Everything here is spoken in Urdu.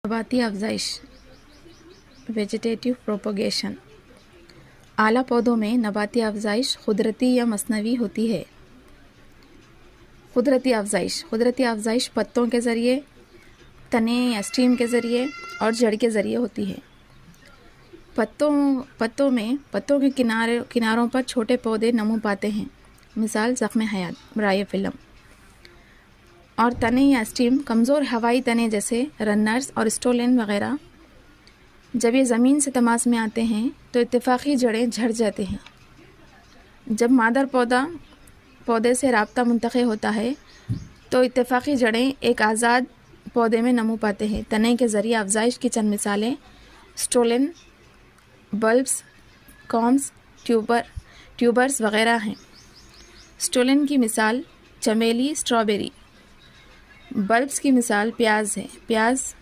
نباتی افزائش ویجیٹیٹیو پروپوگیشن اعلیٰ پودوں میں نباتی افزائش قدرتی یا مصنوعی ہوتی ہے۔ قدرتی افزائش پتوں کے ذریعے، تنے یا اسٹیم کے ذریعے اور جڑ کے ذریعے ہوتی ہے۔ پتوں کے کناروں پر چھوٹے پودے نمو پاتے ہیں، مثال زخم حیات برائیوفلم، اور تنے یا اسٹیم کمزور ہوائی تنے جیسے رنرز اور اسٹولن وغیرہ۔ جب یہ زمین سے تماس میں آتے ہیں تو اتفاقی جڑیں جھڑ جاتے ہیں۔ جب مادر پودے سے رابطہ منتقل ہوتا ہے تو اتفاقی جڑیں ایک آزاد پودے میں نمو پاتے ہیں۔ تنے کے ذریعے افزائش کی چند مثالیں اسٹولن، بلبس، کامز، ٹیوبرز وغیرہ ہیں۔ اسٹولن کی مثال چمیلی، اسٹرابیری۔ بلبس کی مثال پیاز ہے۔ پیاز